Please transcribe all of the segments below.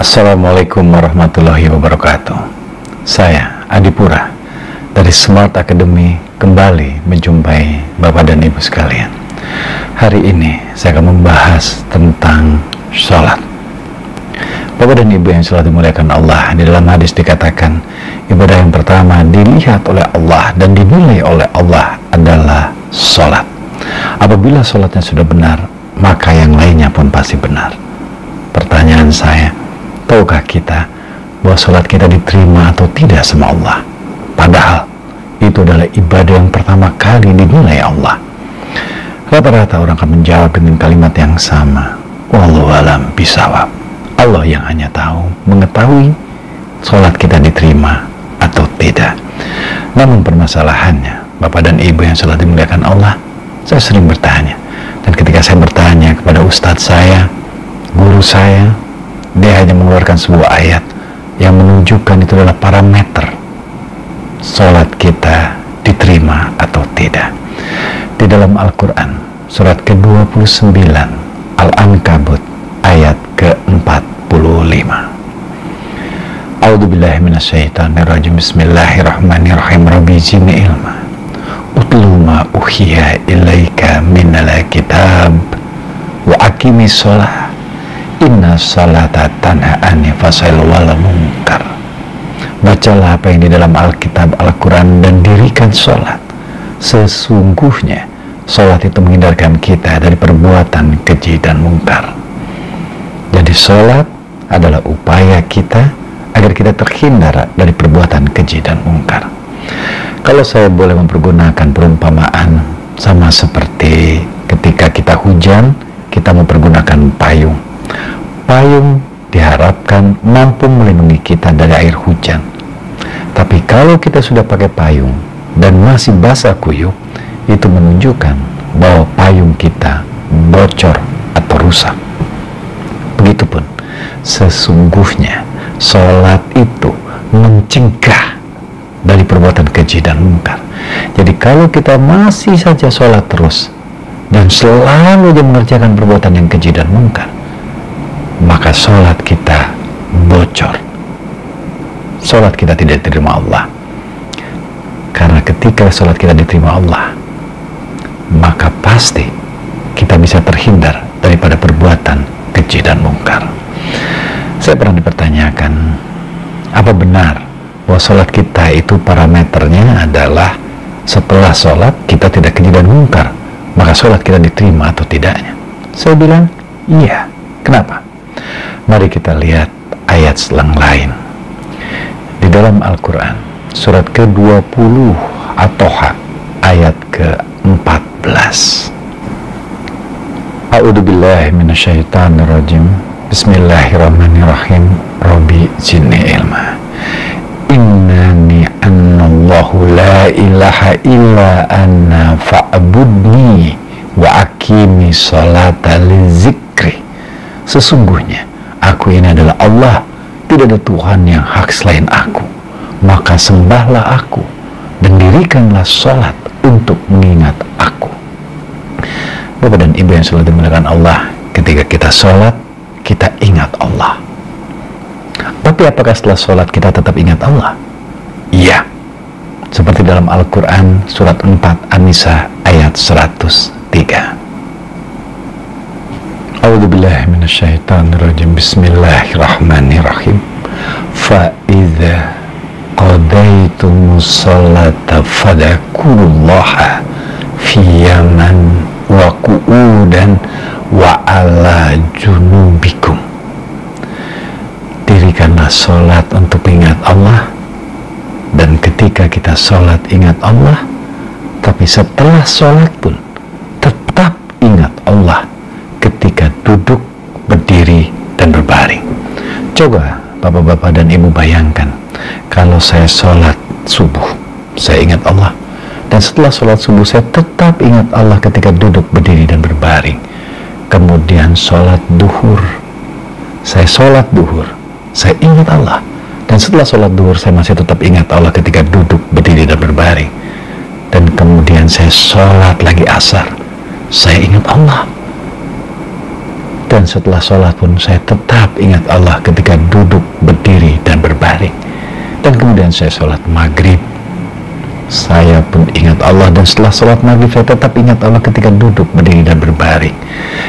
Assalamualaikum warahmatullahi wabarakatuh. Saya Adipura dari Smart Academy kembali menjumpai Bapak dan Ibu sekalian. Hari ini saya akan membahas tentang sholat. Bapak dan Ibu yang selalu dimuliakan Allah, di dalam hadis dikatakan ibadah yang pertama dilihat oleh Allah dan dinilai oleh Allah adalah sholat. Apabila sholatnya sudah benar, maka yang lainnya pun pasti benar. Pertanyaan saya, tahukah kita bahwa sholat kita diterima atau tidak sama Allah? Padahal itu adalah ibadah yang pertama kali dinilai Allah. Rata-rata orang akan menjawab dengan kalimat yang sama, wallahu alam bisawab. Allah yang hanya mengetahui sholat kita diterima atau tidak. Namun permasalahannya, Bapak dan Ibu yang selalu dimuliakan Allah, saya sering bertanya. Dan ketika saya bertanya kepada ustadz saya, guru saya, dia hanya mengeluarkan sebuah ayat yang menunjukkan itu adalah parameter sholat kita diterima atau tidak. Di dalam Al-Quran, surat ke-29, Al-Ankabut, ayat ke-45. A'udzubillahi minasyaitonirrajim. Bismillahirrahmanirrahim. Rabbi zidni ilma. Utlu ma uhiya ilaika minal kitab wa aqimis shalah. Inna salata tanha anil fahsya'i wal munkar. Bacalah apa yang di dalam Alkitab Al-Quran dan dirikan sholat. Sesungguhnya sholat itu menghindarkan kita dari perbuatan keji dan mungkar. Jadi sholat adalah upaya kita agar kita terhindar dari perbuatan keji dan mungkar. Kalau saya boleh mempergunakan perumpamaan, sama seperti ketika kita hujan, kita mempergunakan payung. Payung diharapkan mampu melindungi kita dari air hujan. Tapi kalau kita sudah pakai payung dan masih basah kuyup, itu menunjukkan bahwa payung kita bocor atau rusak. Begitupun sesungguhnya sholat itu mencegah dari perbuatan keji dan mungkar. Jadi kalau kita masih saja sholat terus dan selalu mengerjakan perbuatan yang keji dan mungkar, maka sholat kita bocor. Sholat kita tidak diterima Allah. Karena ketika sholat kita diterima Allah, maka pasti kita bisa terhindar daripada perbuatan keji dan mungkar. Saya pernah dipertanyakan, apa benar bahwa sholat kita itu parameternya adalah setelah sholat kita tidak keji dan mungkar, maka sholat kita diterima atau tidaknya? Saya bilang, iya. Kenapa? Mari kita lihat ayat selang lain. Di dalam Al-Quran, surat ke-20 At-Toha, ayat ke-14. A'udzubillahi minasyaitonirrajim. Bismillahirrahmanirrahim. Rabbi zidni ilma. Innani annallahu la ilaha illa anna fa'budni wa aqimi sholata li zikri. Sesungguhnya aku ini adalah Allah, tidak ada Tuhan yang hak selain aku, maka sembahlah aku dan dirikanlah sholat untuk mengingat aku. Bapak dan Ibu yang selalu dimuliakan Allah, ketika kita sholat, kita ingat Allah. Tapi apakah setelah sholat kita tetap ingat Allah? Iya. Seperti dalam Al-Quran surat 4 An-Nisa ayat 103. A'udzubillahi minasyaitonirrajim. Bismillahirrahmanirrahim. Fa idza qadaytumus sholata fadhkurullaha qiyaman wa qu'udan wa ala junubikum. Dirikanlah sholat untuk ingat Allah, dan ketika kita sholat ingat Allah, tapi setelah sholat pun tetap ingat Allah ketika duduk, berdiri, dan berbaring. Coba Bapak-bapak dan Ibu bayangkan, kalau saya sholat subuh, saya ingat Allah, dan setelah sholat subuh saya tetap ingat Allah ketika duduk, berdiri, dan berbaring. Kemudian sholat duhur, saya sholat duhur, saya ingat Allah, dan setelah sholat duhur saya masih tetap ingat Allah ketika duduk, berdiri, dan berbaring. Dan kemudian saya sholat lagi asar, saya ingat Allah. Dan setelah sholat pun saya tetap ingat Allah ketika duduk, berdiri, dan berbaring. Dan kemudian saya sholat maghrib, saya pun ingat Allah. Dan setelah sholat maghrib saya tetap ingat Allah ketika duduk, berdiri, dan berbaring.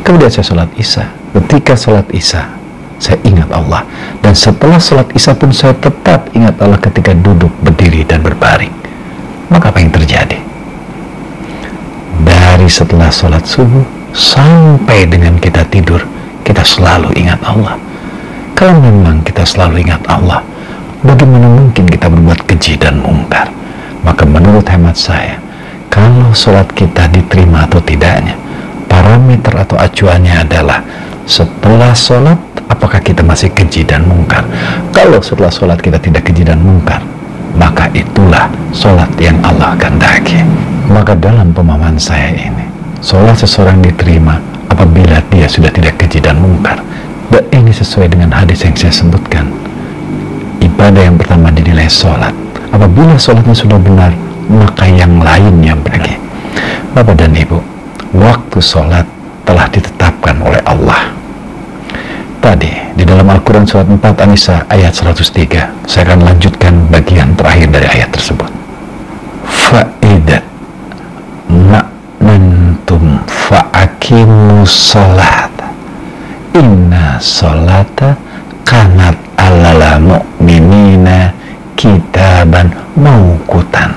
Kemudian saya sholat isya. Ketika sholat isya saya ingat Allah. Dan setelah sholat isya pun saya tetap ingat Allah ketika duduk, berdiri, dan berbaring. Maka apa yang terjadi? Dari setelah sholat subuh sampai dengan kita tidur, kita selalu ingat Allah. Kalau memang kita selalu ingat Allah, bagaimana mungkin kita berbuat keji dan mungkar? Maka menurut hemat saya, kalau sholat kita diterima atau tidaknya, parameter atau acuannya adalah setelah sholat, apakah kita masih keji dan mungkar. Kalau setelah sholat kita tidak keji dan mungkar, maka itulah sholat yang Allah kehendaki. Maka dalam pemahaman saya ini, sholat seseorang diterima apabila dia sudah tidak keji dan mungkar. Dan ini sesuai dengan hadis yang saya sebutkan. Ibadah yang pertama dinilai sholat. Apabila sholatnya sudah benar, maka yang lainnya pergi. Bapak dan Ibu, waktu sholat telah ditetapkan oleh Allah. Tadi di dalam Al-Quran surat 4 An-Nisa ayat 103, saya akan lanjutkan bagian terakhir dari ayat tersebut. Fa'idat ma'nantum fa'akimus sholat inna sholata kanat alal mu'minina kitaban mauqutan.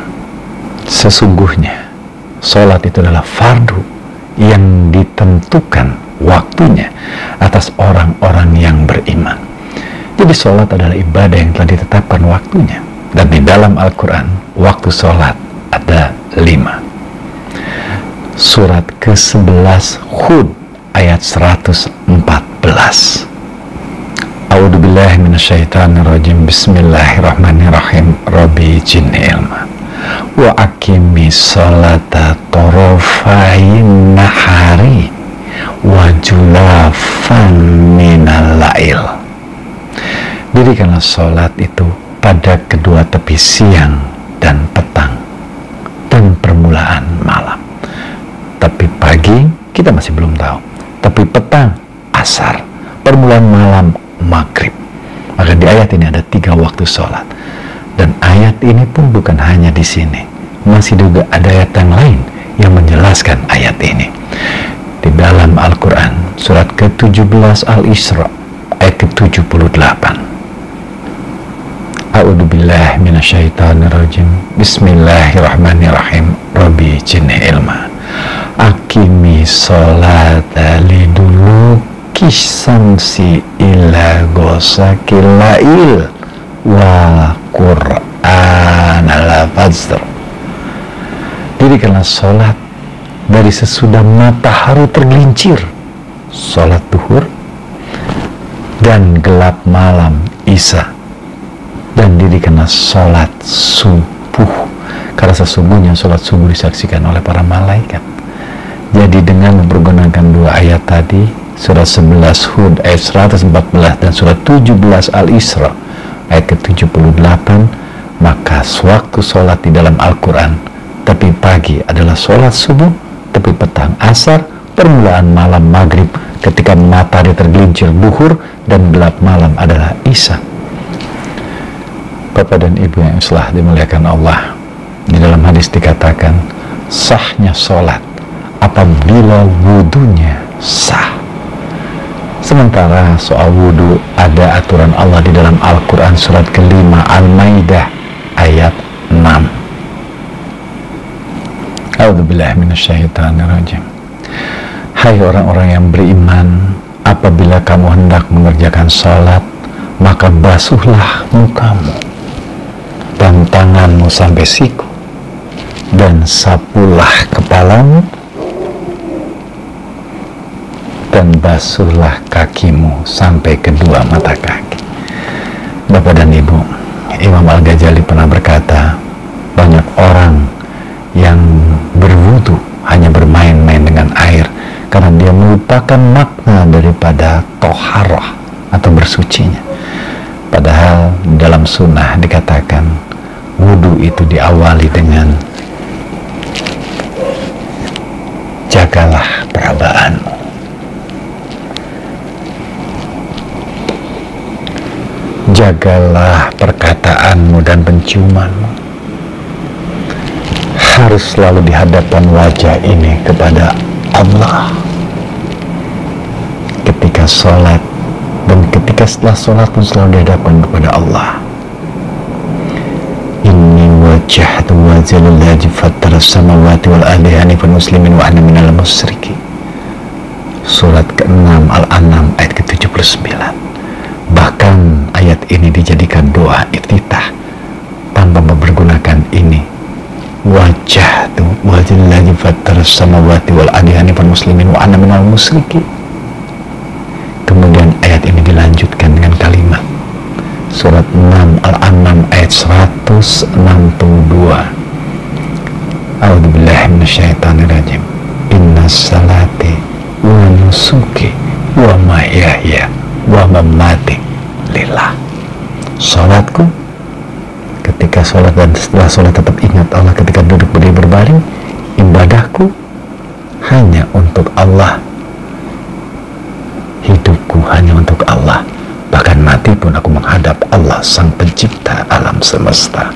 Sesungguhnya sholat itu adalah fardu yang ditentukan waktunya atas orang-orang yang beriman. Jadi sholat adalah ibadah yang telah ditetapkan waktunya. Dan di dalam Al-Quran waktu sholat ada 5. Surat ke-11 Hud ayat 114. A'udzubillahi minasyaitonirrajim. Bismillahirrahmanirrahim. Rabbi jinni ilma wa aqimi sholata torofain nahari wa julafan minal lail. Dirikanlah sholat itu pada kedua tepi siang dan petang dan permulaan malam. Tapi pagi kita masih belum tahu. Tapi petang asar, permulaan malam maghrib. Maka di ayat ini ada 3 waktu sholat. Dan ayat ini pun bukan hanya di sini, masih juga ada ayat yang lain yang menjelaskan ayat ini. Di dalam Al-Quran surat ke-17 Al-Isra ayat ke-78. A'udzubillahi minasyaitonirrajim. Bismillahirrahmanirrahim. Rabbi jinni ilma aqimi sholata liduluki syamsi ila ghasaqil lail wa qur'an al-fajr. Dirikanlah sholat dari sesudah matahari tergelincir, sholat duhur, dan gelap malam isya. Dan dirikanlah sholat subuh, karena sesungguhnya sholat subuh disaksikan oleh para malaikat. Jadi dengan mempergunakan 2 ayat tadi, surat 11 Hud ayat 114 dan surat 17 Al-Isra ayat ke-78, maka waktu sholat di dalam Al-Quran tepi pagi adalah sholat subuh, tepi petang asar, permulaan malam maghrib, ketika matahari tergelincir duhur, dan gelap malam adalah isya. Bapak dan Ibu yang telah dimuliakan Allah, di dalam hadis dikatakan sahnya sholat apabila wudunya sah. Sementara soal wudu ada aturan Allah di dalam Al-Quran surat ke-5 Al-Maidah ayat 6. A'udzubillahi minasyaitonirrajim. Hai orang-orang yang beriman, apabila kamu hendak mengerjakan sholat, maka basuhlah mukamu dan tanganmu sampai siku, dan sapulah kepalamu, dan basuhlah kakimu sampai kedua mata kaki. Bapak dan Ibu, Imam Al-Ghazali pernah berkata, banyak orang yang berwudu hanya bermain-main dengan air karena dia melupakan makna daripada toharah atau bersucinya. Padahal dalam sunnah dikatakan wudu itu diawali dengan jagalah perabaanmu. Jagalah perkataanmu dan penciumanmu. Harus selalu di hadapan wajah ini kepada Allah. Ketika sholat dan ketika setelah sholat pun selalu di hadapan kepada Allah. Inni wajjahtu wajhiya lillazi fattara samawati wal ardi hanifan muslimin wa ana minal musyrikin. Surat ke-6 Al-An'am ayat ke-79. Bahkan ayat ini dijadikan doa iftitah tanpa mempergunakan ini. Wajjahtu wajhiya lillazi fattara samawati wal ardi hanifan muslimin wa ana minal musyrikin. Kemudian ayat ini dilanjutkan dengan kalimat surat 6 Al-An'am ayat 162. A'udzubillahi minasyaitonirrajim. Inna salati wa nusuki wa mahyaya wa mamati lillah. Salatku, ketika salat dan setelah salat tetap ingat Allah, ketika duduk berdiri berbaring, ibadahku hanya untuk Allah, hidupku hanya untuk Allah, bahkan mati pun aku menghadap Allah sang pencipta alam semesta,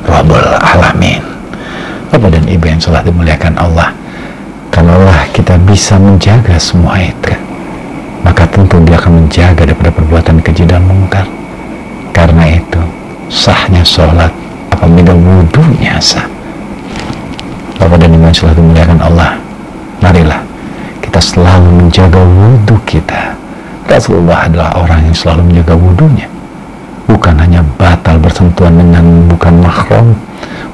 Rabbul Alamin. Bapak dan Ibu yang telah dimuliakan Allah, kalaulah kita bisa menjaga semua itu, maka tentu Dia akan menjaga daripada perbuatan keji dan mungkar. Karena itu sahnya sholat apabila wudunya sah. Bapak dan Ibu yang telah dimuliakan Allah, marilah kita selalu menjaga wudhu kita. Rasulullah adalah orang yang selalu menjaga wudhunya. Bukan hanya batal bersentuhan dengan bukan mahram,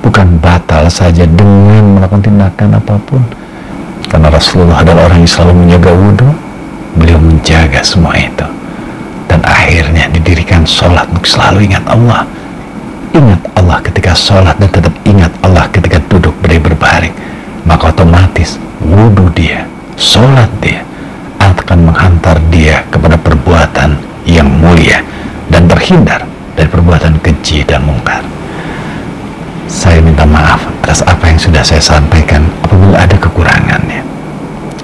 bukan batal saja dengan melakukan tindakan apapun. Karena Rasulullah adalah orang yang selalu menjaga wudhu, beliau menjaga semua itu. Dan akhirnya didirikan sholat untuk selalu ingat Allah. Ingat Allah ketika sholat dan tetap ingat Allah ketika duduk berdiri berbaring. Maka otomatis wudhu dia, sholat dia akan menghantar dia kepada perbuatan yang mulia dan terhindar dari perbuatan keji dan mungkar. Saya minta maaf atas apa yang sudah saya sampaikan apabila ada kekurangannya.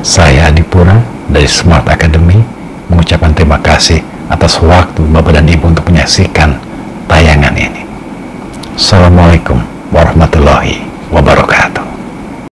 Saya Adipura dari Smart Academy mengucapkan terima kasih atas waktu Bapak dan Ibu untuk menyaksikan tayangan ini. Assalamualaikum warahmatullahi wabarakatuh.